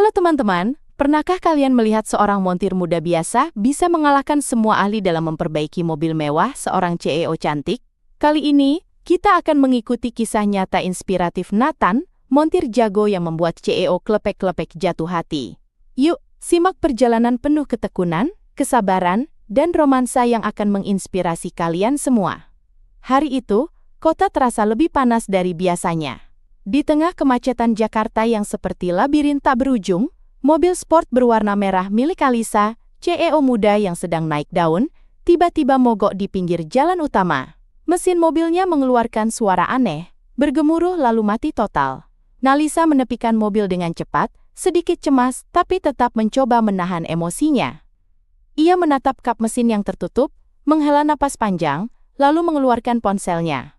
Halo teman-teman, pernahkah kalian melihat seorang montir muda biasa bisa mengalahkan semua ahli dalam memperbaiki mobil mewah seorang CEO cantik? Kali ini, kita akan mengikuti kisah nyata inspiratif Nathan, montir jago yang membuat CEO klepek-klepek jatuh hati. Yuk, simak perjalanan penuh ketekunan, kesabaran, dan romansa yang akan menginspirasi kalian semua. Hari itu, kota terasa lebih panas dari biasanya. Di tengah kemacetan Jakarta yang seperti labirin tak berujung, mobil sport berwarna merah milik Alisa, CEO muda yang sedang naik daun, tiba-tiba mogok di pinggir jalan utama. Mesin mobilnya mengeluarkan suara aneh, bergemuruh lalu mati total. Nalisa menepikan mobil dengan cepat, sedikit cemas tapi tetap mencoba menahan emosinya. Ia menatap kap mesin yang tertutup, menghela napas panjang, lalu mengeluarkan ponselnya.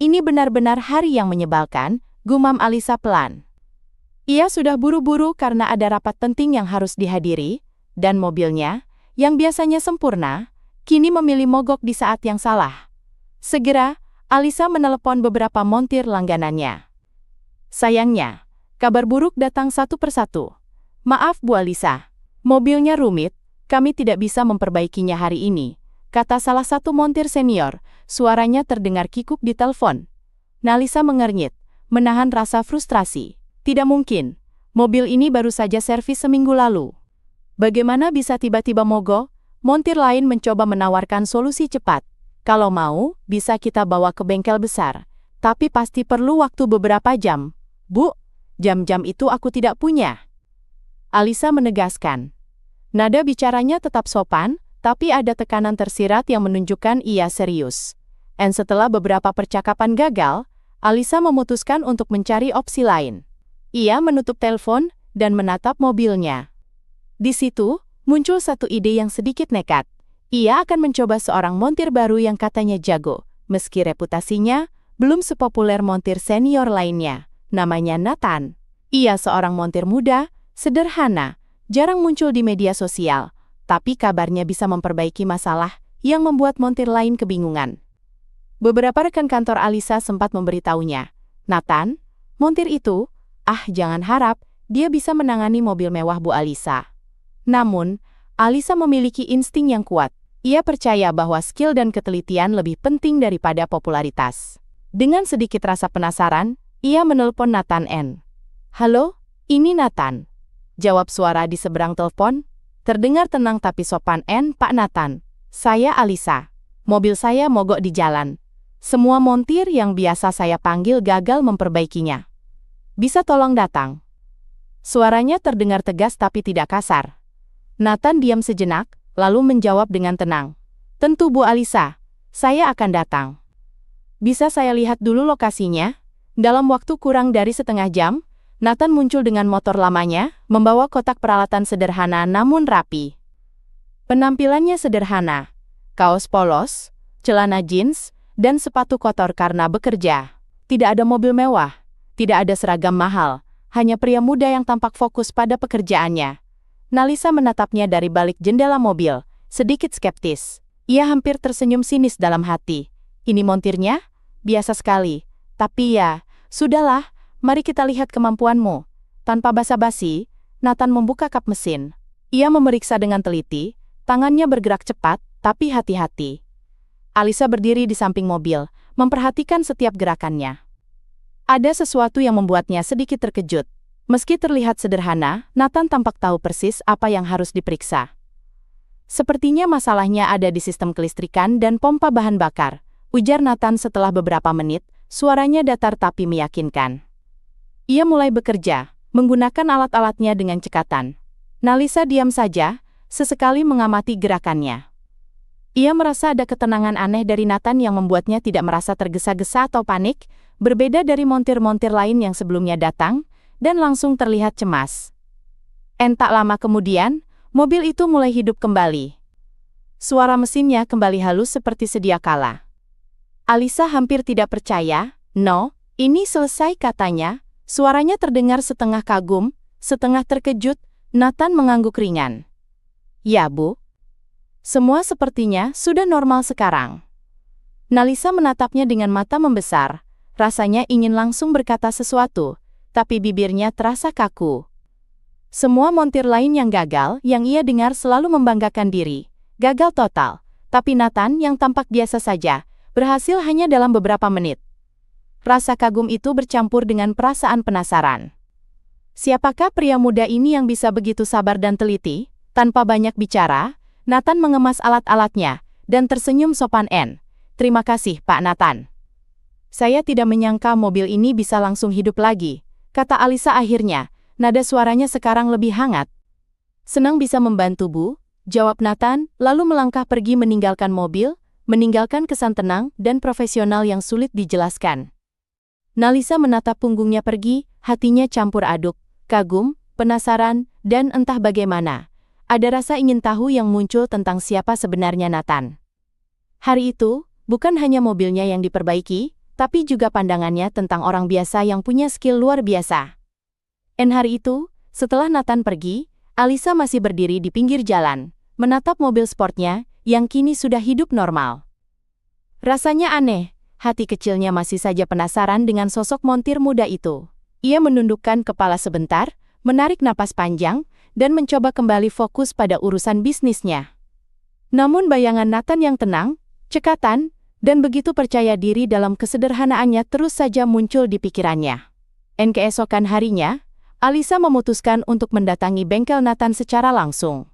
Ini benar-benar hari yang menyebalkan, gumam Alisa pelan. Ia sudah buru-buru karena ada rapat penting yang harus dihadiri, dan mobilnya, yang biasanya sempurna, kini memilih mogok di saat yang salah. Segera, Alisa menelepon beberapa montir langganannya. Sayangnya, kabar buruk datang satu persatu. Maaf Bu Alisa, mobilnya rumit, kami tidak bisa memperbaikinya hari ini, kata salah satu montir senior. Suaranya terdengar kikuk di telepon. Nalisa mengernyit, menahan rasa frustrasi. Tidak mungkin, mobil ini baru saja servis seminggu lalu. Bagaimana bisa tiba-tiba mogok? Montir lain mencoba menawarkan solusi cepat. Kalau mau, bisa kita bawa ke bengkel besar. Tapi pasti perlu waktu beberapa jam. Bu, jam-jam itu aku tidak punya. Alisa menegaskan. Nada bicaranya tetap sopan, tapi ada tekanan tersirat yang menunjukkan ia serius. Dan setelah beberapa percakapan gagal, Alisa memutuskan untuk mencari opsi lain. Ia menutup telepon dan menatap mobilnya. Di situ, muncul satu ide yang sedikit nekat. Ia akan mencoba seorang montir baru yang katanya jago, meski reputasinya belum sepopuler montir senior lainnya. Namanya Nathan. Ia seorang montir muda, sederhana, jarang muncul di media sosial. Tapi kabarnya bisa memperbaiki masalah yang membuat montir lain kebingungan. Beberapa rekan kantor Alisa sempat memberitahunya, Nathan, montir itu, jangan harap dia bisa menangani mobil mewah Bu Alisa. Namun, Alisa memiliki insting yang kuat. Ia percaya bahwa skill dan ketelitian lebih penting daripada popularitas. Dengan sedikit rasa penasaran, ia menelpon Nathan N. Halo, ini Nathan. Jawab suara di seberang telepon. Terdengar tenang tapi sopan. Pak Nathan, saya Alisa. Mobil saya mogok di jalan. Semua montir yang biasa saya panggil gagal memperbaikinya. Bisa tolong datang? Suaranya terdengar tegas tapi tidak kasar. Nathan diam sejenak, lalu menjawab dengan tenang. Tentu Bu Alisa, saya akan datang. Bisa saya lihat dulu lokasinya? Dalam waktu kurang dari setengah jam, Nathan muncul dengan motor lamanya, membawa kotak peralatan sederhana namun rapi. Penampilannya sederhana, kaos polos, celana jeans, dan sepatu kotor karena bekerja. Tidak ada mobil mewah, tidak ada seragam mahal, hanya pria muda yang tampak fokus pada pekerjaannya. Nalisa menatapnya dari balik jendela mobil, sedikit skeptis. Ia hampir tersenyum sinis dalam hati. Ini montirnya? Biasa sekali. Tapi ya, sudahlah. Mari kita lihat kemampuanmu. Tanpa basa-basi, Nathan membuka kap mesin. Ia memeriksa dengan teliti, tangannya bergerak cepat, tapi hati-hati. Alisa berdiri di samping mobil, memperhatikan setiap gerakannya. Ada sesuatu yang membuatnya sedikit terkejut. Meski terlihat sederhana, Nathan tampak tahu persis apa yang harus diperiksa. Sepertinya masalahnya ada di sistem kelistrikan dan pompa bahan bakar, ujar Nathan setelah beberapa menit, suaranya datar tapi meyakinkan. Ia mulai bekerja, menggunakan alat-alatnya dengan cekatan. Nalisa diam saja, sesekali mengamati gerakannya. Ia merasa ada ketenangan aneh dari Nathan yang membuatnya tidak merasa tergesa-gesa atau panik, berbeda dari montir-montir lain yang sebelumnya datang, dan langsung terlihat cemas. Tak lama kemudian, mobil itu mulai hidup kembali. Suara mesinnya kembali halus seperti sedia kala. Alisa hampir tidak percaya, "No, ini selesai," katanya. Suaranya terdengar setengah kagum, setengah terkejut. Nathan mengangguk ringan. Ya Bu. Semua sepertinya sudah normal sekarang. Nalisa menatapnya dengan mata membesar. Rasanya ingin langsung berkata sesuatu, tapi bibirnya terasa kaku. Semua montir lain yang gagal, yang ia dengar selalu membanggakan diri. Gagal total. Tapi Nathan yang tampak biasa saja, berhasil hanya dalam beberapa menit. Rasa kagum itu bercampur dengan perasaan penasaran. Siapakah pria muda ini yang bisa begitu sabar dan teliti? Tanpa banyak bicara, Nathan mengemas alat-alatnya dan tersenyum sopan. Terima kasih, Pak Nathan. Saya tidak menyangka mobil ini bisa langsung hidup lagi, kata Alisa akhirnya. Nada suaranya sekarang lebih hangat. Senang bisa membantu, Bu, jawab Nathan, lalu melangkah pergi meninggalkan mobil, meninggalkan kesan tenang dan profesional yang sulit dijelaskan. Nalisa menatap punggungnya pergi, hatinya campur aduk, kagum, penasaran, dan entah bagaimana. Ada rasa ingin tahu yang muncul tentang siapa sebenarnya Nathan. Hari itu, bukan hanya mobilnya yang diperbaiki, tapi juga pandangannya tentang orang biasa yang punya skill luar biasa. Hari itu, setelah Nathan pergi, Alisa masih berdiri di pinggir jalan, menatap mobil sportnya, yang kini sudah hidup normal. Rasanya aneh, hati kecilnya masih saja penasaran dengan sosok montir muda itu. Ia menundukkan kepala sebentar, menarik napas panjang, dan mencoba kembali fokus pada urusan bisnisnya. Namun bayangan Nathan yang tenang, cekatan, dan begitu percaya diri dalam kesederhanaannya terus saja muncul di pikirannya. Keesokan harinya, Alisa memutuskan untuk mendatangi bengkel Nathan secara langsung.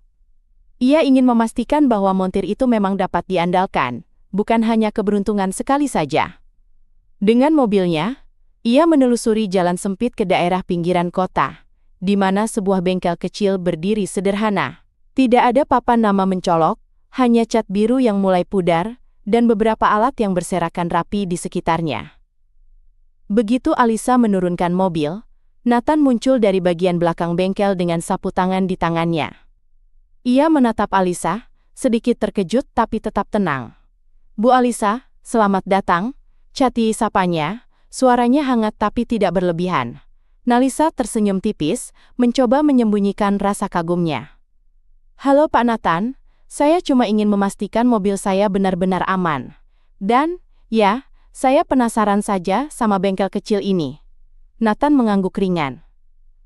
Ia ingin memastikan bahwa montir itu memang dapat diandalkan, bukan hanya keberuntungan sekali saja. Dengan mobilnya, ia menelusuri jalan sempit ke daerah pinggiran kota, di mana sebuah bengkel kecil berdiri sederhana. Tidak ada papan nama mencolok, hanya cat biru yang mulai pudar, dan beberapa alat yang berserakan rapi di sekitarnya. Begitu Alisa menurunkan mobil, Nathan muncul dari bagian belakang bengkel dengan sapu tangan di tangannya. Ia menatap Alisa, sedikit terkejut tapi tetap tenang. Bu Alisa, selamat datang, Cati sapanya, suaranya hangat tapi tidak berlebihan. Nalisa tersenyum tipis, mencoba menyembunyikan rasa kagumnya. Halo Pak Nathan, saya cuma ingin memastikan mobil saya benar-benar aman. Dan, ya, saya penasaran saja sama bengkel kecil ini. Nathan mengangguk ringan.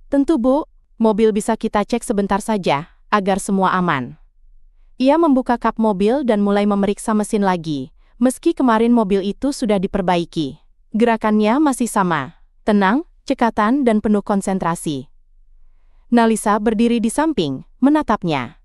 Tentu Bu, mobil bisa kita cek sebentar saja, agar semua aman. Ia membuka kap mobil dan mulai memeriksa mesin lagi, meski kemarin mobil itu sudah diperbaiki. Gerakannya masih sama, tenang, cekatan dan penuh konsentrasi. Nalisa berdiri di samping, menatapnya.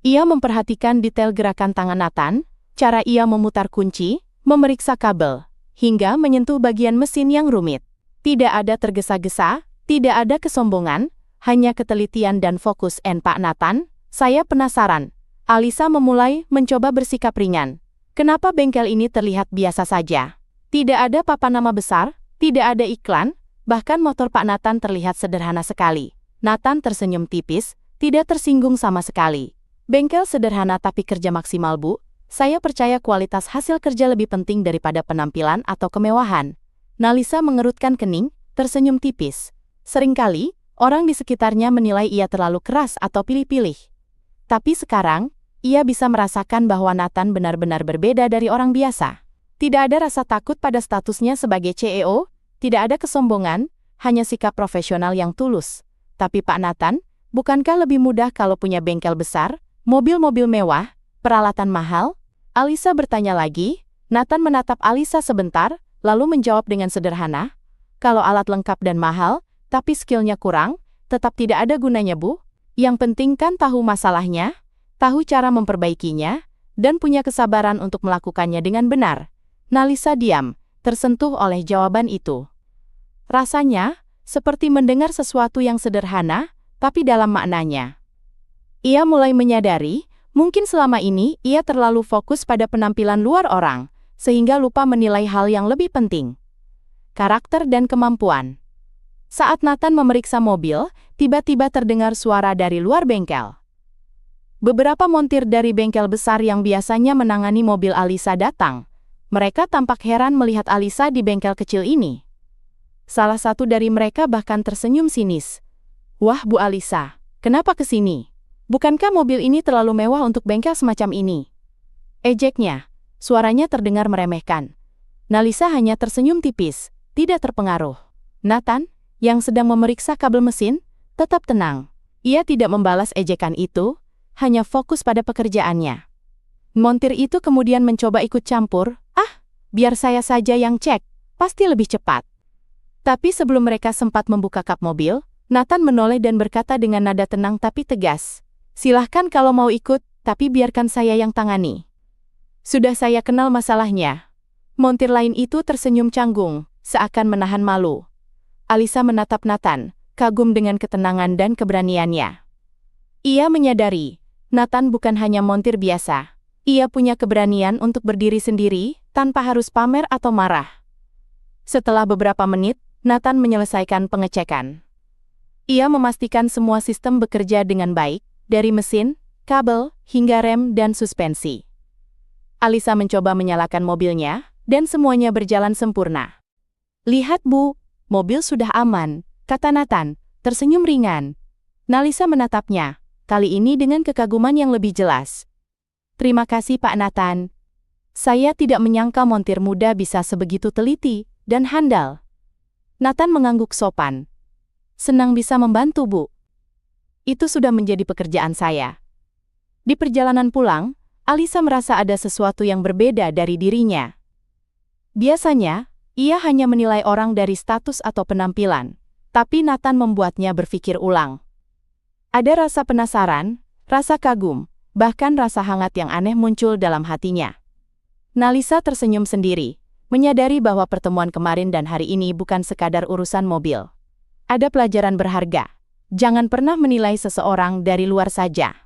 Ia memperhatikan detail gerakan tangan Nathan, cara ia memutar kunci, memeriksa kabel, hingga menyentuh bagian mesin yang rumit. Tidak ada tergesa-gesa, tidak ada kesombongan, hanya ketelitian dan fokus. Pak Nathan, saya penasaran. Alisa memulai mencoba bersikap ringan. Kenapa bengkel ini terlihat biasa saja? Tidak ada papan nama besar, tidak ada iklan, bahkan motor Pak Nathan terlihat sederhana sekali. Nathan tersenyum tipis, tidak tersinggung sama sekali. Bengkel sederhana tapi kerja maksimal Bu. Saya percaya kualitas hasil kerja lebih penting daripada penampilan atau kemewahan. Nalisa mengerutkan kening, tersenyum tipis. Seringkali, orang di sekitarnya menilai ia terlalu keras atau pilih-pilih. Tapi sekarang, ia bisa merasakan bahwa Nathan benar-benar berbeda dari orang biasa. Tidak ada rasa takut pada statusnya sebagai CEO, tidak ada kesombongan, hanya sikap profesional yang tulus. Tapi Pak Nathan, bukankah lebih mudah kalau punya bengkel besar, mobil-mobil mewah, peralatan mahal? Alisa bertanya lagi. Nathan menatap Alisa sebentar, lalu menjawab dengan sederhana, kalau alat lengkap dan mahal, tapi skillnya kurang, tetap tidak ada gunanya Bu. Yang penting kan tahu masalahnya, tahu cara memperbaikinya, dan punya kesabaran untuk melakukannya dengan benar. Nalisa diam, tersentuh oleh jawaban itu. Rasanya, seperti mendengar sesuatu yang sederhana, tapi dalam maknanya. Ia mulai menyadari, mungkin selama ini ia terlalu fokus pada penampilan luar orang, sehingga lupa menilai hal yang lebih penting. Karakter dan kemampuan. Saat Nathan memeriksa mobil, tiba-tiba terdengar suara dari luar bengkel. Beberapa montir dari bengkel besar yang biasanya menangani mobil Alisa datang. Mereka tampak heran melihat Alisa di bengkel kecil ini. Salah satu dari mereka bahkan tersenyum sinis. Wah Bu Alisa, kenapa ke sini? Bukankah mobil ini terlalu mewah untuk bengkel semacam ini? Ejeknya. Suaranya terdengar meremehkan. Nalisa hanya tersenyum tipis, tidak terpengaruh. Nathan, yang sedang memeriksa kabel mesin, tetap tenang. Ia tidak membalas ejekan itu, hanya fokus pada pekerjaannya. Montir itu kemudian mencoba ikut campur, biar saya saja yang cek, pasti lebih cepat. Tapi sebelum mereka sempat membuka kap mobil, Nathan menoleh dan berkata dengan nada tenang tapi tegas, "Silahkan kalau mau ikut, tapi biarkan saya yang tangani. Sudah saya kenal masalahnya." Montir lain itu tersenyum canggung, seakan menahan malu. Alisa menatap Nathan, kagum dengan ketenangan dan keberaniannya. Ia menyadari, Nathan bukan hanya montir biasa. Ia punya keberanian untuk berdiri sendiri, tanpa harus pamer atau marah. Setelah beberapa menit, Nathan menyelesaikan pengecekan. Ia memastikan semua sistem bekerja dengan baik, dari mesin, kabel, hingga rem dan suspensi. Alisa mencoba menyalakan mobilnya, dan semuanya berjalan sempurna. "Lihat Bu, mobil sudah aman," kata Nathan, tersenyum ringan. Nalisa menatapnya, kali ini dengan kekaguman yang lebih jelas. "Terima kasih Pak Nathan. Saya tidak menyangka montir muda bisa sebegitu teliti dan handal." Nathan mengangguk sopan. "Senang bisa membantu, Bu. Itu sudah menjadi pekerjaan saya." Di perjalanan pulang, Alisa merasa ada sesuatu yang berbeda dari dirinya. Biasanya, ia hanya menilai orang dari status atau penampilan, tapi Nathan membuatnya berpikir ulang. Ada rasa penasaran, rasa kagum, bahkan rasa hangat yang aneh muncul dalam hatinya. Nalisa tersenyum sendiri, menyadari bahwa pertemuan kemarin dan hari ini bukan sekadar urusan mobil. Ada pelajaran berharga. Jangan pernah menilai seseorang dari luar saja.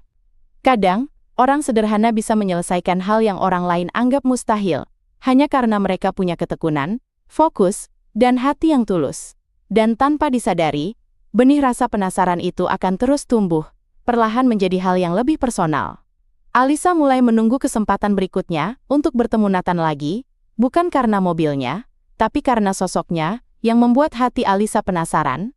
Kadang, orang sederhana bisa menyelesaikan hal yang orang lain anggap mustahil, hanya karena mereka punya ketekunan, fokus, dan hati yang tulus. Dan tanpa disadari, benih rasa penasaran itu akan terus tumbuh, perlahan menjadi hal yang lebih personal. Alisa mulai menunggu kesempatan berikutnya untuk bertemu Nathan lagi, bukan karena mobilnya, tapi karena sosoknya yang membuat hati Alisa penasaran.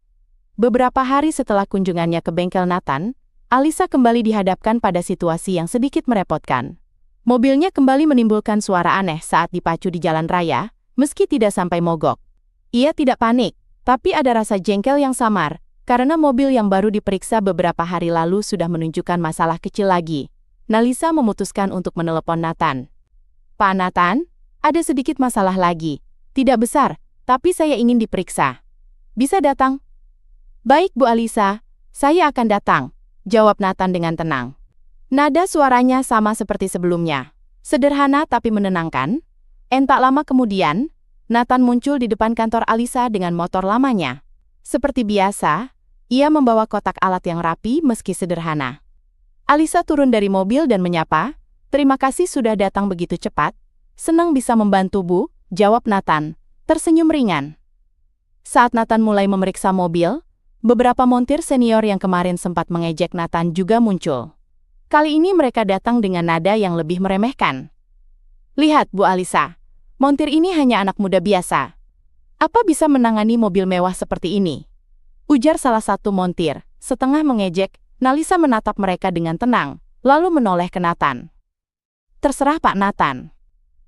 Beberapa hari setelah kunjungannya ke bengkel Nathan, Alisa kembali dihadapkan pada situasi yang sedikit merepotkan. Mobilnya kembali menimbulkan suara aneh saat dipacu di jalan raya, meski tidak sampai mogok. Ia tidak panik, tapi ada rasa jengkel yang samar, karena mobil yang baru diperiksa beberapa hari lalu sudah menunjukkan masalah kecil lagi. Nalisa memutuskan untuk menelepon Nathan. "Pak Nathan, ada sedikit masalah lagi. Tidak besar, tapi saya ingin diperiksa. Bisa datang?" "Baik Bu Alisa, saya akan datang," jawab Nathan dengan tenang. Nada suaranya sama seperti sebelumnya. Sederhana tapi menenangkan. Tak lama kemudian, Nathan muncul di depan kantor Alisa dengan motor lamanya. Seperti biasa, ia membawa kotak alat yang rapi meski sederhana. Alisa turun dari mobil dan menyapa, "Terima kasih sudah datang begitu cepat. Senang bisa membantu Bu," jawab Nathan, tersenyum ringan. Saat Nathan mulai memeriksa mobil, beberapa montir senior yang kemarin sempat mengejek Nathan juga muncul. Kali ini mereka datang dengan nada yang lebih meremehkan. "Lihat Bu Alisa, montir ini hanya anak muda biasa. Apa bisa menangani mobil mewah seperti ini?" ujar salah satu montir, setengah mengejek. Nalisa menatap mereka dengan tenang, lalu menoleh ke Nathan. "Terserah Pak Nathan.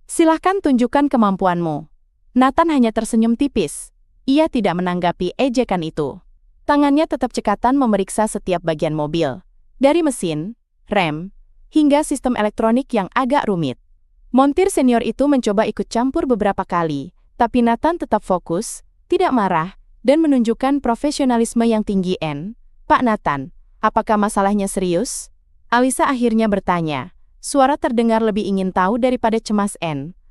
Silahkan tunjukkan kemampuanmu." Nathan hanya tersenyum tipis. Ia tidak menanggapi ejekan itu. Tangannya tetap cekatan memeriksa setiap bagian mobil, dari mesin, rem, hingga sistem elektronik yang agak rumit. Montir senior itu mencoba ikut campur beberapa kali, tapi Nathan tetap fokus, tidak marah, dan menunjukkan profesionalisme yang tinggi. "Pak Nathan, apakah masalahnya serius?" Alisa akhirnya bertanya. Suara terdengar lebih ingin tahu daripada cemas.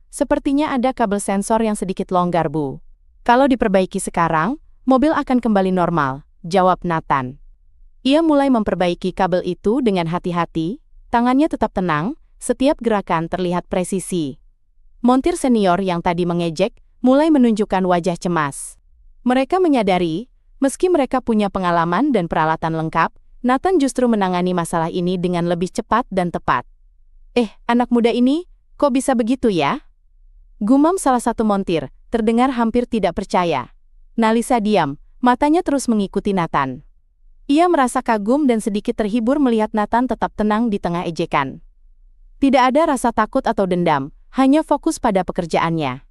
"Sepertinya ada kabel sensor yang sedikit longgar Bu. Kalau diperbaiki sekarang, mobil akan kembali normal," jawab Nathan. Ia mulai memperbaiki kabel itu dengan hati-hati, tangannya tetap tenang, setiap gerakan terlihat presisi. Montir senior yang tadi mengejek, mulai menunjukkan wajah cemas. Mereka menyadari, meski mereka punya pengalaman dan peralatan lengkap, Nathan justru menangani masalah ini dengan lebih cepat dan tepat. Anak muda ini, kok bisa begitu ya?" gumam salah satu montir, terdengar hampir tidak percaya. Nalisa diam, matanya terus mengikuti Nathan. Ia merasa kagum dan sedikit terhibur melihat Nathan tetap tenang di tengah ejekan. Tidak ada rasa takut atau dendam, hanya fokus pada pekerjaannya.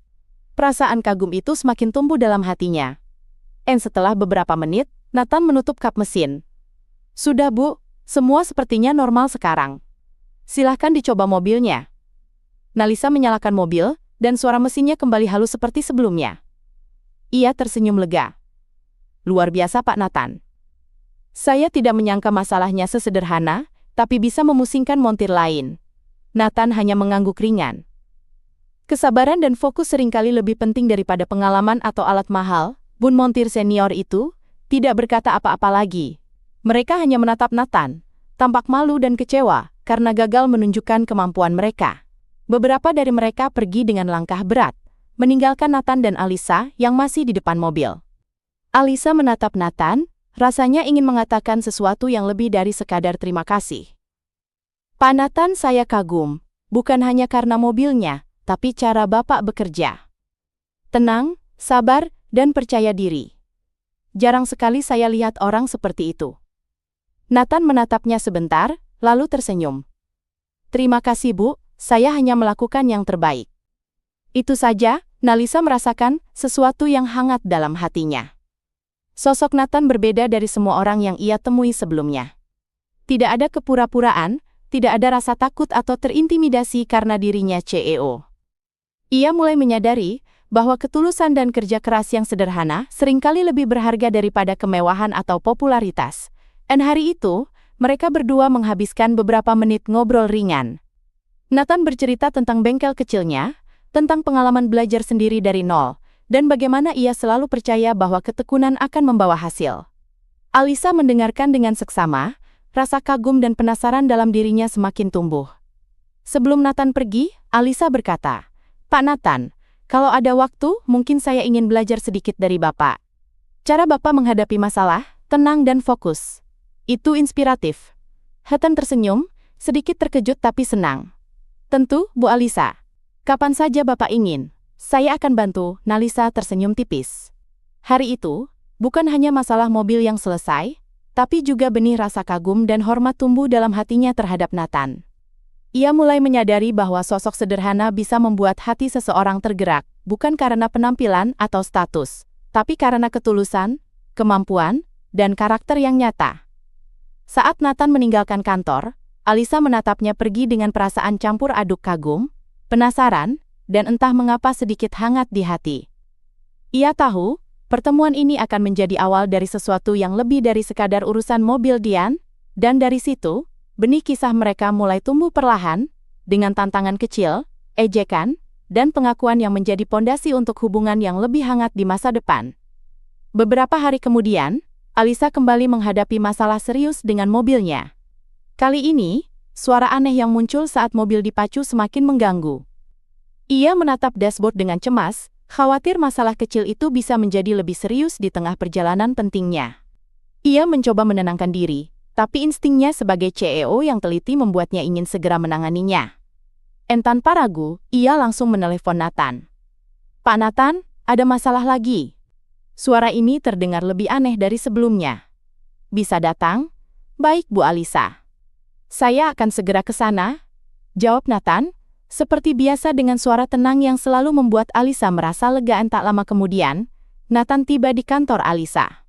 Perasaan kagum itu semakin tumbuh dalam hatinya. Setelah beberapa menit, Nathan menutup kap mesin. Sudah, Bu. Semua sepertinya normal sekarang. Silahkan dicoba mobilnya. Nalisa menyalakan mobil, dan suara mesinnya kembali halus seperti sebelumnya. Ia tersenyum lega. Luar biasa, Pak Nathan. Saya tidak menyangka masalahnya sesederhana, tapi bisa memusingkan montir lain. Nathan hanya mengangguk ringan. Kesabaran dan fokus seringkali lebih penting daripada pengalaman atau alat mahal. Bun montir senior itu tidak berkata apa-apa lagi. Mereka hanya menatap Nathan, tampak malu dan kecewa karena gagal menunjukkan kemampuan mereka. Beberapa dari mereka pergi dengan langkah berat, meninggalkan Nathan dan Alisa yang masih di depan mobil. Alisa menatap Nathan, rasanya ingin mengatakan sesuatu yang lebih dari sekadar terima kasih. Pak Nathan, saya kagum, bukan hanya karena mobilnya, tapi cara Bapak bekerja. Tenang, sabar, dan percaya diri. Jarang sekali saya lihat orang seperti itu. Nathan menatapnya sebentar, lalu tersenyum. Terima kasih, Bu, saya hanya melakukan yang terbaik. Itu saja. Nalisa merasakan sesuatu yang hangat dalam hatinya. Sosok Nathan berbeda dari semua orang yang ia temui sebelumnya. Tidak ada kepura-puraan, tidak ada rasa takut atau terintimidasi karena dirinya CEO. Ia mulai menyadari bahwa ketulusan dan kerja keras yang sederhana seringkali lebih berharga daripada kemewahan atau popularitas. Dan hari itu, mereka berdua menghabiskan beberapa menit ngobrol ringan. Nathan bercerita tentang bengkel kecilnya, tentang pengalaman belajar sendiri dari nol, dan bagaimana ia selalu percaya bahwa ketekunan akan membawa hasil. Alisa mendengarkan dengan seksama, rasa kagum dan penasaran dalam dirinya semakin tumbuh. Sebelum Nathan pergi, Alisa berkata, Pak Nathan, kalau ada waktu, mungkin saya ingin belajar sedikit dari Bapak. Cara Bapak menghadapi masalah, tenang dan fokus. Itu inspiratif. Nathan tersenyum, sedikit terkejut tapi senang. Tentu, Bu Alisa. Kapan saja Bapak ingin, saya akan bantu. Nalisa tersenyum tipis. Hari itu, bukan hanya masalah mobil yang selesai, tapi juga benih rasa kagum dan hormat tumbuh dalam hatinya terhadap Nathan. Ia mulai menyadari bahwa sosok sederhana bisa membuat hati seseorang tergerak, bukan karena penampilan atau status, tapi karena ketulusan, kemampuan, dan karakter yang nyata. Saat Nathan meninggalkan kantor, Alisa menatapnya pergi dengan perasaan campur aduk kagum, penasaran, dan entah mengapa sedikit hangat di hati. Ia tahu, pertemuan ini akan menjadi awal dari sesuatu yang lebih dari sekadar urusan mobil Dian, dan dari situ, benih kisah mereka mulai tumbuh perlahan, dengan tantangan kecil, ejekan, dan pengakuan yang menjadi pondasi untuk hubungan yang lebih hangat di masa depan. Beberapa hari kemudian, Alisa kembali menghadapi masalah serius dengan mobilnya. Kali ini, suara aneh yang muncul saat mobil dipacu semakin mengganggu. Ia menatap dashboard dengan cemas, khawatir masalah kecil itu bisa menjadi lebih serius di tengah perjalanan pentingnya. Ia mencoba menenangkan diri, tapi instingnya sebagai CEO yang teliti membuatnya ingin segera menanganinya. Tanpa ragu, ia langsung menelepon Nathan. Pak Nathan, ada masalah lagi. Suara ini terdengar lebih aneh dari sebelumnya. Bisa datang? Baik, Bu Alisa. Saya akan segera ke sana, jawab Nathan, seperti biasa dengan suara tenang yang selalu membuat Alisa merasa lega. Tak lama kemudian, Nathan tiba di kantor Alisa.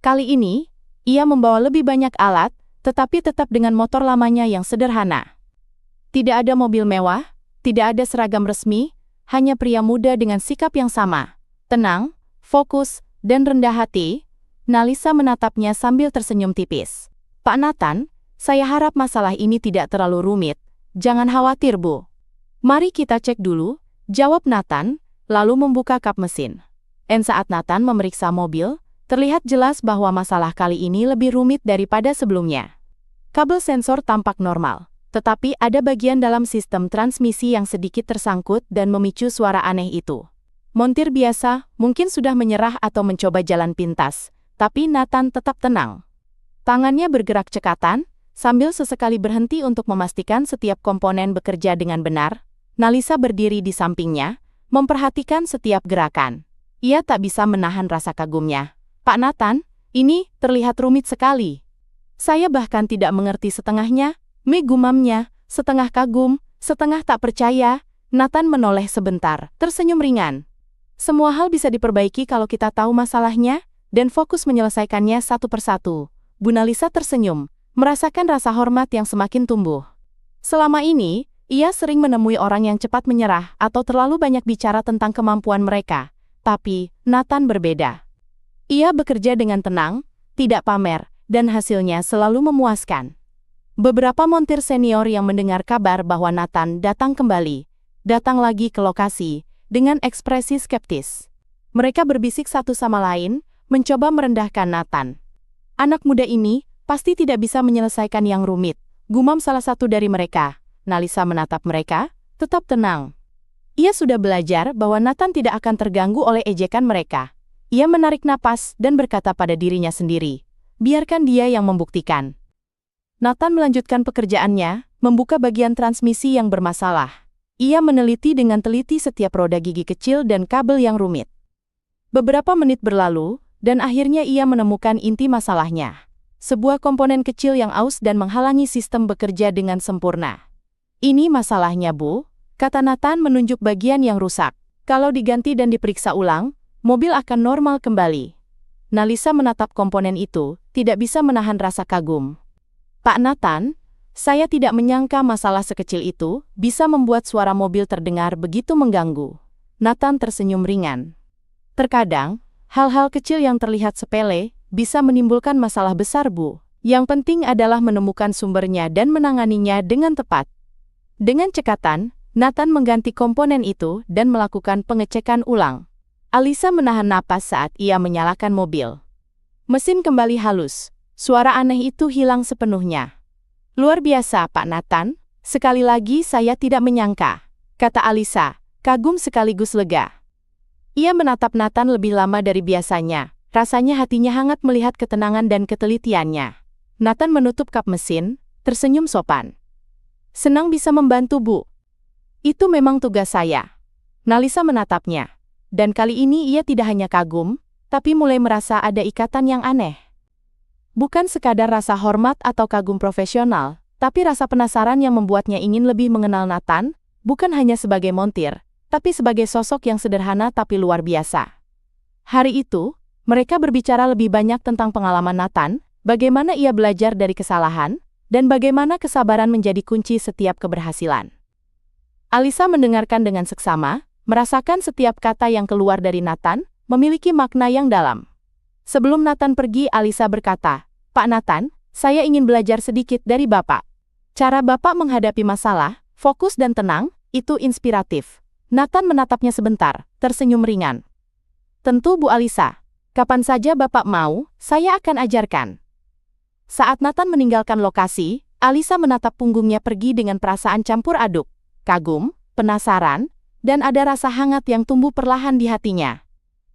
Kali ini, ia membawa lebih banyak alat, tetapi tetap dengan motor lamanya yang sederhana. Tidak ada mobil mewah, tidak ada seragam resmi, hanya pria muda dengan sikap yang sama, tenang, fokus, dan rendah hati. Nalisa menatapnya sambil tersenyum tipis. Pak Nathan, saya harap masalah ini tidak terlalu rumit. Jangan khawatir, Bu. Mari kita cek dulu, jawab Nathan, lalu membuka kap mesin. Saat Nathan memeriksa mobil, terlihat jelas bahwa masalah kali ini lebih rumit daripada sebelumnya. Kabel sensor tampak normal, tetapi ada bagian dalam sistem transmisi yang sedikit tersangkut dan memicu suara aneh itu. Montir biasa mungkin sudah menyerah atau mencoba jalan pintas, tapi Nathan tetap tenang. Tangannya bergerak cekatan, sambil sesekali berhenti untuk memastikan setiap komponen bekerja dengan benar. Nalisa berdiri di sampingnya, memperhatikan setiap gerakan. Ia tak bisa menahan rasa kagumnya. Pak Nathan, ini terlihat rumit sekali. Saya bahkan tidak mengerti setengahnya, gumamnya, setengah kagum, setengah tak percaya. Nathan menoleh sebentar, tersenyum ringan. Semua hal bisa diperbaiki kalau kita tahu masalahnya, dan fokus menyelesaikannya satu persatu. Bu Nalisa tersenyum, merasakan rasa hormat yang semakin tumbuh. Selama ini, ia sering menemui orang yang cepat menyerah atau terlalu banyak bicara tentang kemampuan mereka. Tapi, Nathan berbeda. Ia bekerja dengan tenang, tidak pamer, dan hasilnya selalu memuaskan. Beberapa montir senior yang mendengar kabar bahwa Nathan datang kembali, datang lagi ke lokasi, dengan ekspresi skeptis. Mereka berbisik satu sama lain, mencoba merendahkan Nathan. Anak muda ini pasti tidak bisa menyelesaikan yang rumit, gumam salah satu dari mereka. Nalisa menatap mereka, tetap tenang. Ia sudah belajar bahwa Nathan tidak akan terganggu oleh ejekan mereka. Ia menarik napas dan berkata pada dirinya sendiri, biarkan dia yang membuktikan. Nathan melanjutkan pekerjaannya, membuka bagian transmisi yang bermasalah. Ia meneliti dengan teliti setiap roda gigi kecil dan kabel yang rumit. Beberapa menit berlalu, dan akhirnya ia menemukan inti masalahnya. Sebuah komponen kecil yang aus dan menghalangi sistem bekerja dengan sempurna. Ini masalahnya, Bu, kata Nathan menunjuk bagian yang rusak. Kalau diganti dan diperiksa ulang, mobil akan normal kembali. Nalisa menatap komponen itu, tidak bisa menahan rasa kagum. Pak Nathan, saya tidak menyangka masalah sekecil itu bisa membuat suara mobil terdengar begitu mengganggu. Nathan tersenyum ringan. Terkadang, hal-hal kecil yang terlihat sepele bisa menimbulkan masalah besar, Bu. Yang penting adalah menemukan sumbernya dan menanganinya dengan tepat. Dengan cekatan, Nathan mengganti komponen itu dan melakukan pengecekan ulang. Alisa menahan napas saat ia menyalakan mobil. Mesin kembali halus. Suara aneh itu hilang sepenuhnya. Luar biasa, Pak Nathan. Sekali lagi saya tidak menyangka, kata Alisa, kagum sekaligus lega. Ia menatap Nathan lebih lama dari biasanya. Rasanya hatinya hangat melihat ketenangan dan ketelitiannya. Nathan menutup kap mesin, tersenyum sopan. Senang bisa membantu, Bu. Itu memang tugas saya. Nalisa menatapnya. Dan kali ini ia tidak hanya kagum, tapi mulai merasa ada ikatan yang aneh. Bukan sekadar rasa hormat atau kagum profesional, tapi rasa penasaran yang membuatnya ingin lebih mengenal Nathan, bukan hanya sebagai montir, tapi sebagai sosok yang sederhana tapi luar biasa. Hari itu, mereka berbicara lebih banyak tentang pengalaman Nathan, bagaimana ia belajar dari kesalahan, dan bagaimana kesabaran menjadi kunci setiap keberhasilan. Alisa mendengarkan dengan seksama, merasakan setiap kata yang keluar dari Nathan, memiliki makna yang dalam. Sebelum Nathan pergi, Alisa berkata, Pak Nathan, saya ingin belajar sedikit dari Bapak. Cara Bapak menghadapi masalah, fokus dan tenang, itu inspiratif. Nathan menatapnya sebentar, tersenyum ringan. Tentu, Bu Alisa. Kapan saja Bapak mau, saya akan ajarkan. Saat Nathan meninggalkan lokasi, Alisa menatap punggungnya pergi dengan perasaan campur aduk. Kagum, penasaran, dan ada rasa hangat yang tumbuh perlahan di hatinya.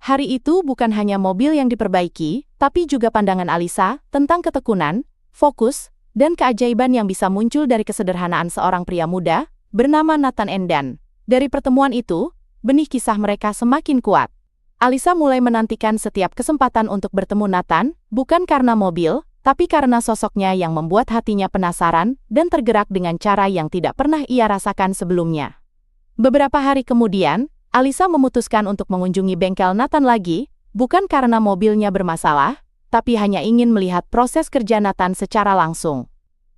Hari itu bukan hanya mobil yang diperbaiki, tapi juga pandangan Alisa tentang ketekunan, fokus, dan keajaiban yang bisa muncul dari kesederhanaan seorang pria muda bernama Nathan Endan. Dari pertemuan itu, benih kisah mereka semakin kuat. Alisa mulai menantikan setiap kesempatan untuk bertemu Nathan, bukan karena mobil, tapi karena sosoknya yang membuat hatinya penasaran dan tergerak dengan cara yang tidak pernah ia rasakan sebelumnya. Beberapa hari kemudian, Alisa memutuskan untuk mengunjungi bengkel Nathan lagi, bukan karena mobilnya bermasalah, tapi hanya ingin melihat proses kerja Nathan secara langsung.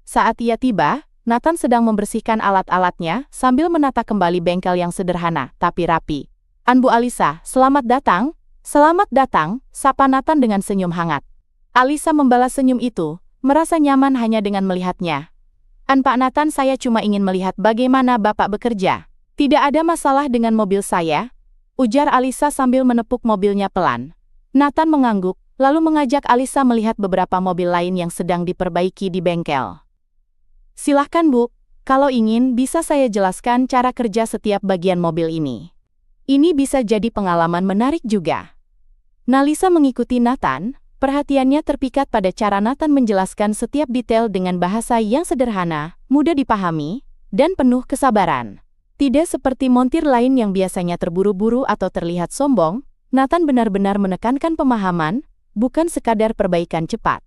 Saat ia tiba, Nathan sedang membersihkan alat-alatnya sambil menata kembali bengkel yang sederhana tapi rapi. Bu Alisa, selamat datang, sapa Nathan dengan senyum hangat. Alisa membalas senyum itu, merasa nyaman hanya dengan melihatnya. Pak Nathan, saya cuma ingin melihat bagaimana Bapak bekerja. Tidak ada masalah dengan mobil saya, ujar Alisa sambil menepuk mobilnya pelan. Nathan mengangguk, lalu mengajak Alisa melihat beberapa mobil lain yang sedang diperbaiki di bengkel. Silahkan, Bu, kalau ingin bisa saya jelaskan cara kerja setiap bagian mobil ini. Ini bisa jadi pengalaman menarik juga. Nalisa mengikuti Nathan, perhatiannya terpikat pada cara Nathan menjelaskan setiap detail dengan bahasa yang sederhana, mudah dipahami, dan penuh kesabaran. Tidak seperti montir lain yang biasanya terburu-buru atau terlihat sombong, Nathan benar-benar menekankan pemahaman, bukan sekadar perbaikan cepat.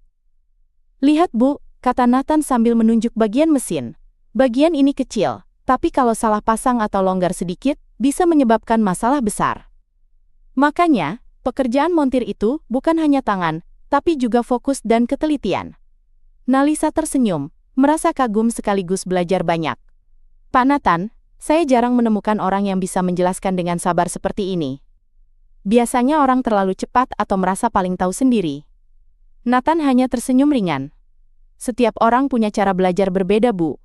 Lihat, Bu, kata Nathan sambil menunjuk bagian mesin. Bagian ini kecil, tapi kalau salah pasang atau longgar sedikit, bisa menyebabkan masalah besar. Makanya, pekerjaan montir itu bukan hanya tangan, tapi juga fokus dan ketelitian. Nalisa tersenyum, merasa kagum sekaligus belajar banyak. Pak Nathan, saya jarang menemukan orang yang bisa menjelaskan dengan sabar seperti ini. Biasanya orang terlalu cepat atau merasa paling tahu sendiri. Nathan hanya tersenyum ringan. Setiap orang punya cara belajar berbeda, Bu.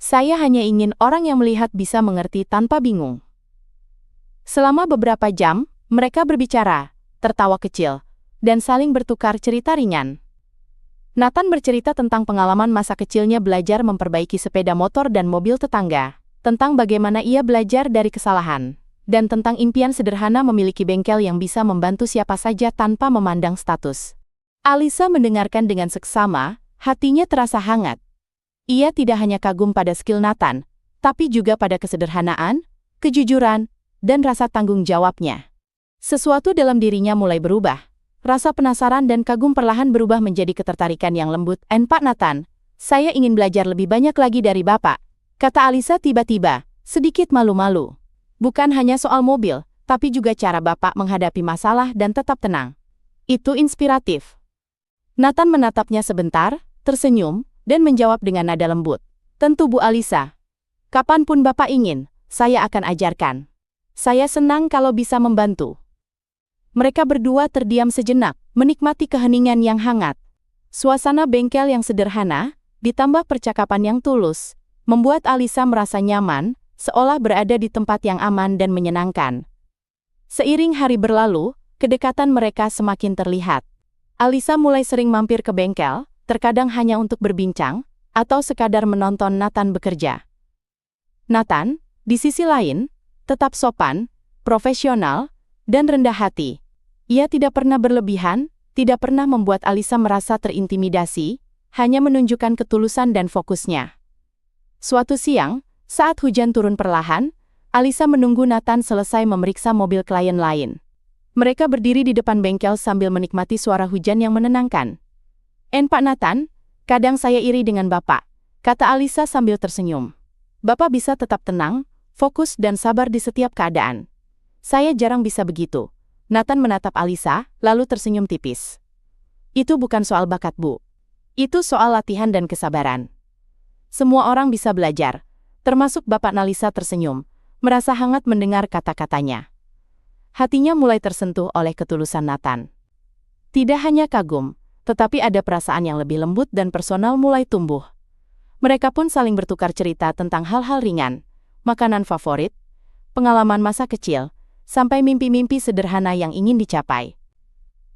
Saya hanya ingin orang yang melihat bisa mengerti tanpa bingung. Selama beberapa jam, mereka berbicara, tertawa kecil, dan saling bertukar cerita ringan. Nathan bercerita tentang pengalaman masa kecilnya belajar memperbaiki sepeda motor dan mobil tetangga, tentang bagaimana ia belajar dari kesalahan, dan tentang impian sederhana memiliki bengkel yang bisa membantu siapa saja tanpa memandang status. Alisa mendengarkan dengan seksama, hatinya terasa hangat. Ia tidak hanya kagum pada skill Nathan, tapi juga pada kesederhanaan, kejujuran, dan rasa tanggung jawabnya. Sesuatu dalam dirinya mulai berubah. Rasa penasaran dan kagum perlahan berubah menjadi ketertarikan yang lembut. Pak Nathan, saya ingin belajar lebih banyak lagi dari Bapak, kata Alisa tiba-tiba, sedikit malu-malu. Bukan hanya soal mobil, tapi juga cara Bapak menghadapi masalah dan tetap tenang. Itu inspiratif. Nathan menatapnya sebentar, tersenyum, dan menjawab dengan nada lembut. Tentu Bu Alisa. Kapanpun Bapak ingin, saya akan ajarkan. Saya senang kalau bisa membantu. Mereka berdua terdiam sejenak, menikmati keheningan yang hangat. Suasana bengkel yang sederhana, ditambah percakapan yang tulus, membuat Alisa merasa nyaman, seolah berada di tempat yang aman dan menyenangkan. Seiring hari berlalu, kedekatan mereka semakin terlihat. Alisa mulai sering mampir ke bengkel, terkadang hanya untuk berbincang, atau sekadar menonton Nathan bekerja. Nathan, di sisi lain, tetap sopan, profesional, dan rendah hati. Ia tidak pernah berlebihan, tidak pernah membuat Alisa merasa terintimidasi, hanya menunjukkan ketulusan dan fokusnya. Suatu siang, saat hujan turun perlahan, Alisa menunggu Nathan selesai memeriksa mobil klien lain. Mereka berdiri di depan bengkel sambil menikmati suara hujan yang menenangkan. Pak Nathan, kadang saya iri dengan Bapak, kata Alisa sambil tersenyum. Bapak bisa tetap tenang, fokus dan sabar di setiap keadaan. Saya jarang bisa begitu. Nathan menatap Alisa, lalu tersenyum tipis. Itu bukan soal bakat, Bu. Itu soal latihan dan kesabaran. Semua orang bisa belajar, termasuk Bapak. Nalisa tersenyum, merasa hangat mendengar kata-katanya. Hatinya mulai tersentuh oleh ketulusan Nathan. Tidak hanya kagum, tetapi ada perasaan yang lebih lembut dan personal mulai tumbuh. Mereka pun saling bertukar cerita tentang hal-hal ringan, makanan favorit, pengalaman masa kecil, sampai mimpi-mimpi sederhana yang ingin dicapai.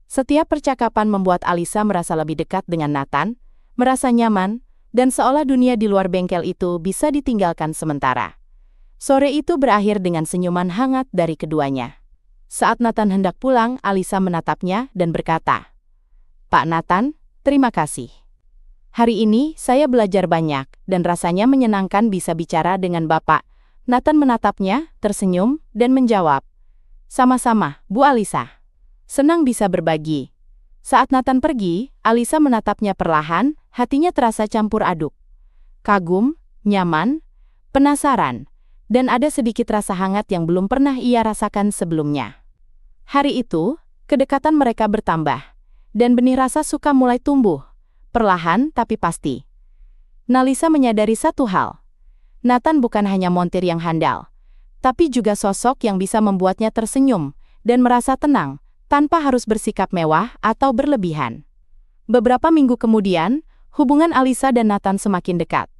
Setiap percakapan membuat Alisa merasa lebih dekat dengan Nathan, merasa nyaman, dan seolah dunia di luar bengkel itu bisa ditinggalkan sementara. Sore itu berakhir dengan senyuman hangat dari keduanya. Saat Nathan hendak pulang, Alisa menatapnya dan berkata, Pak Nathan, terima kasih. Hari ini saya belajar banyak dan rasanya menyenangkan bisa bicara dengan Bapak. Nathan menatapnya, tersenyum, dan menjawab, sama-sama, Bu Alisa. Senang bisa berbagi. Saat Nathan pergi, Alisa menatapnya perlahan, hatinya terasa campur aduk. Kagum, nyaman, penasaran, dan ada sedikit rasa hangat yang belum pernah ia rasakan sebelumnya. Hari itu, kedekatan mereka bertambah, dan benih rasa suka mulai tumbuh, perlahan tapi pasti. Nalisa menyadari satu hal. Nathan bukan hanya montir yang handal, tapi juga sosok yang bisa membuatnya tersenyum dan merasa tenang, tanpa harus bersikap mewah atau berlebihan. Beberapa minggu kemudian, hubungan Alisa dan Nathan semakin dekat.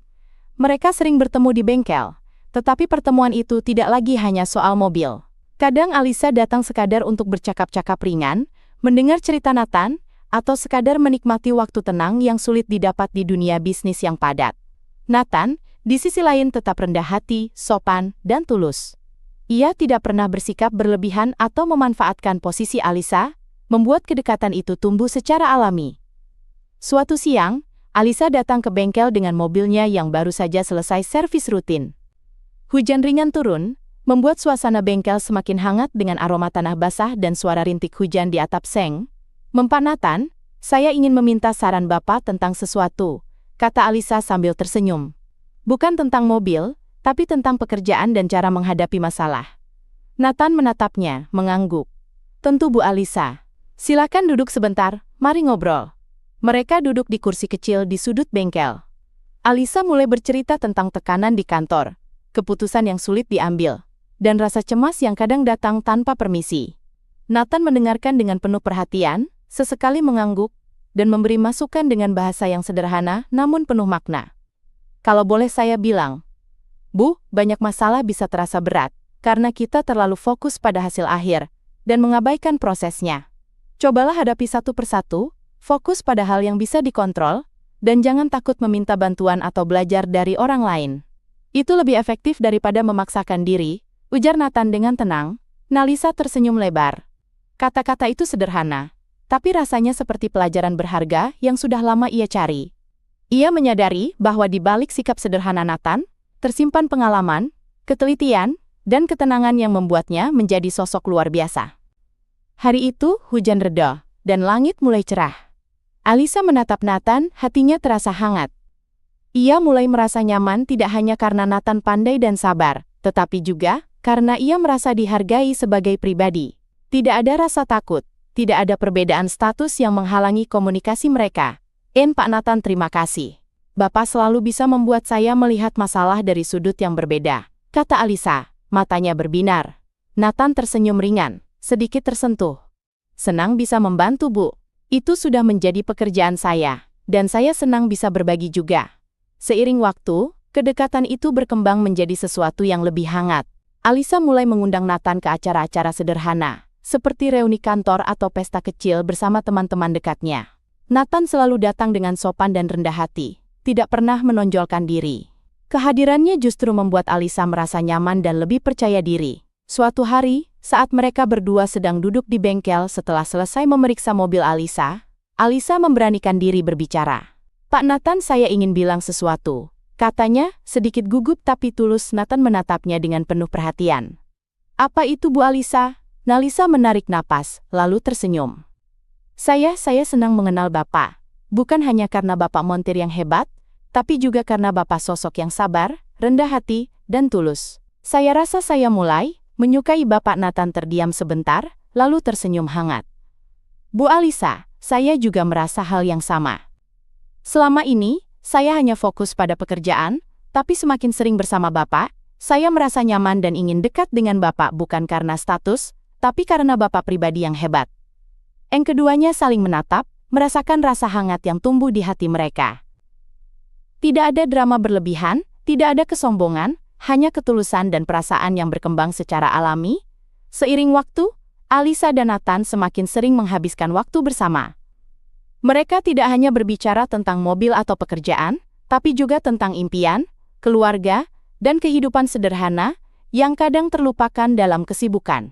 Mereka sering bertemu di bengkel, tetapi pertemuan itu tidak lagi hanya soal mobil. Kadang Alisa datang sekadar untuk bercakap-cakap ringan, mendengar cerita Nathan, atau sekadar menikmati waktu tenang yang sulit didapat di dunia bisnis yang padat. Nathan, di sisi lain tetap rendah hati, sopan, dan tulus. Ia tidak pernah bersikap berlebihan atau memanfaatkan posisi Alisa, membuat kedekatan itu tumbuh secara alami. Suatu siang, Alisa datang ke bengkel dengan mobilnya yang baru saja selesai servis rutin. Hujan ringan turun, membuat suasana bengkel semakin hangat dengan aroma tanah basah dan suara rintik hujan di atap seng. Pak Nathan, saya ingin meminta saran Bapak tentang sesuatu, kata Alisa sambil tersenyum. Bukan tentang mobil, tapi tentang pekerjaan dan cara menghadapi masalah. Nathan menatapnya, mengangguk. Tentu Bu Alisa. Silakan duduk sebentar, mari ngobrol. Mereka duduk di kursi kecil di sudut bengkel. Alisa mulai bercerita tentang tekanan di kantor, keputusan yang sulit diambil, dan rasa cemas yang kadang datang tanpa permisi. Nathan mendengarkan dengan penuh perhatian, sesekali mengangguk, dan memberi masukan dengan bahasa yang sederhana namun penuh makna. Kalau boleh saya bilang, Bu, banyak masalah bisa terasa berat, karena kita terlalu fokus pada hasil akhir, dan mengabaikan prosesnya. Cobalah hadapi satu persatu, fokus pada hal yang bisa dikontrol, dan jangan takut meminta bantuan atau belajar dari orang lain. Itu lebih efektif daripada memaksakan diri, ujar Nathan dengan tenang. Nalisa tersenyum lebar. Kata-kata itu sederhana, tapi rasanya seperti pelajaran berharga yang sudah lama ia cari. Ia menyadari bahwa di balik sikap sederhana Nathan, tersimpan pengalaman, ketelitian, dan ketenangan yang membuatnya menjadi sosok luar biasa. Hari itu, hujan reda, dan langit mulai cerah. Alisa menatap Nathan, hatinya terasa hangat. Ia mulai merasa nyaman tidak hanya karena Nathan pandai dan sabar, tetapi juga karena ia merasa dihargai sebagai pribadi. Tidak ada rasa takut, tidak ada perbedaan status yang menghalangi komunikasi mereka. Pak Nathan, terima kasih. Bapak selalu bisa membuat saya melihat masalah dari sudut yang berbeda, kata Alisa, matanya berbinar. Nathan tersenyum ringan, sedikit tersentuh. Senang bisa membantu, Bu. Itu sudah menjadi pekerjaan saya, dan saya senang bisa berbagi juga. Seiring waktu, kedekatan itu berkembang menjadi sesuatu yang lebih hangat. Alisa mulai mengundang Nathan ke acara-acara sederhana, seperti reuni kantor atau pesta kecil bersama teman-teman dekatnya. Nathan selalu datang dengan sopan dan rendah hati, tidak pernah menonjolkan diri. Kehadirannya justru membuat Alisa merasa nyaman dan lebih percaya diri. Suatu hari, saat mereka berdua sedang duduk di bengkel setelah selesai memeriksa mobil Alisa memberanikan diri berbicara. Pak Nathan, saya ingin bilang sesuatu. Katanya, sedikit gugup tapi tulus. Nathan menatapnya dengan penuh perhatian. Apa itu, Bu Alisa? Nalisa menarik napas, lalu tersenyum. Saya senang mengenal Bapak. Bukan hanya karena Bapak montir yang hebat, tapi juga karena Bapak sosok yang sabar, rendah hati, dan tulus. Saya rasa saya mulai menyukai Bapak. Nathan terdiam sebentar, lalu tersenyum hangat. Bu Alisa, saya juga merasa hal yang sama. Selama ini, saya hanya fokus pada pekerjaan, tapi semakin sering bersama Bapak, saya merasa nyaman dan ingin dekat dengan Bapak bukan karena status, tapi karena Bapak pribadi yang hebat. Keduanya saling menatap, merasakan rasa hangat yang tumbuh di hati mereka. Tidak ada drama berlebihan, tidak ada kesombongan, hanya ketulusan dan perasaan yang berkembang secara alami. Seiring waktu, Alisa dan Nathan semakin sering menghabiskan waktu bersama. Mereka tidak hanya berbicara tentang mobil atau pekerjaan, tapi juga tentang impian, keluarga, dan kehidupan sederhana yang kadang terlupakan dalam kesibukan.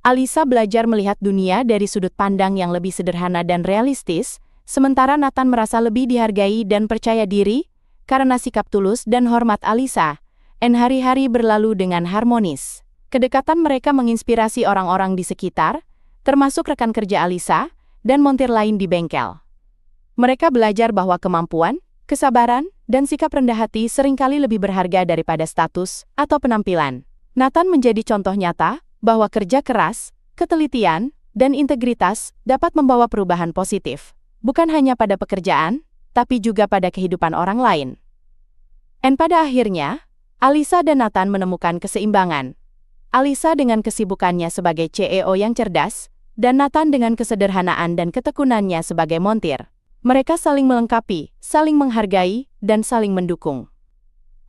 Alisa belajar melihat dunia dari sudut pandang yang lebih sederhana dan realistis, sementara Nathan merasa lebih dihargai dan percaya diri karena sikap tulus dan hormat Alisa. Hari-hari berlalu dengan harmonis. Kedekatan mereka menginspirasi orang-orang di sekitar, termasuk rekan kerja Alisa dan montir lain di bengkel. Mereka belajar bahwa kemampuan, kesabaran, dan sikap rendah hati seringkali lebih berharga daripada status atau penampilan. Nathan menjadi contoh nyata bahwa kerja keras, ketelitian, dan integritas dapat membawa perubahan positif, bukan hanya pada pekerjaan, tapi juga pada kehidupan orang lain. Pada akhirnya, Alisa dan Nathan menemukan keseimbangan. Alisa dengan kesibukannya sebagai CEO yang cerdas, dan Nathan dengan kesederhanaan dan ketekunannya sebagai montir. Mereka saling melengkapi, saling menghargai, dan saling mendukung.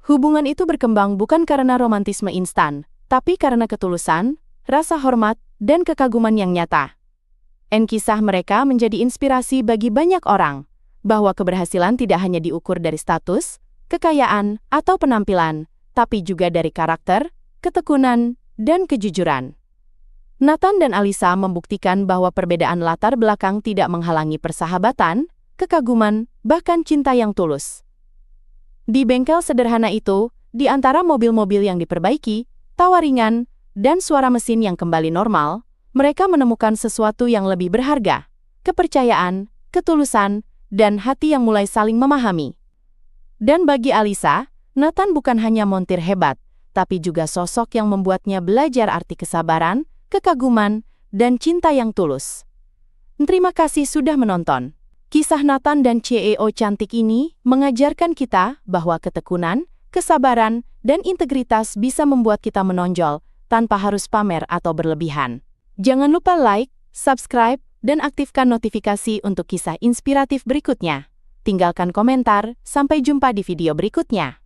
Hubungan itu berkembang bukan karena romantisme instan, tapi karena ketulusan, rasa hormat, dan kekaguman yang nyata. Kisah mereka menjadi inspirasi bagi banyak orang, bahwa keberhasilan tidak hanya diukur dari status, kekayaan, atau penampilan, tapi juga dari karakter, ketekunan, dan kejujuran. Nathan dan Alisa membuktikan bahwa perbedaan latar belakang tidak menghalangi persahabatan, kekaguman, bahkan cinta yang tulus. Di bengkel sederhana itu, di antara mobil-mobil yang diperbaiki, tawa ringan, dan suara mesin yang kembali normal, mereka menemukan sesuatu yang lebih berharga, kepercayaan, ketulusan, dan hati yang mulai saling memahami. Dan bagi Alisa, Nathan bukan hanya montir hebat, tapi juga sosok yang membuatnya belajar arti kesabaran, kekaguman, dan cinta yang tulus. Terima kasih sudah menonton. Kisah Nathan dan CEO cantik ini mengajarkan kita bahwa ketekunan, kesabaran, dan integritas bisa membuat kita menonjol tanpa harus pamer atau berlebihan. Jangan lupa like, subscribe, dan aktifkan notifikasi untuk kisah inspiratif berikutnya. Tinggalkan komentar, sampai jumpa di video berikutnya.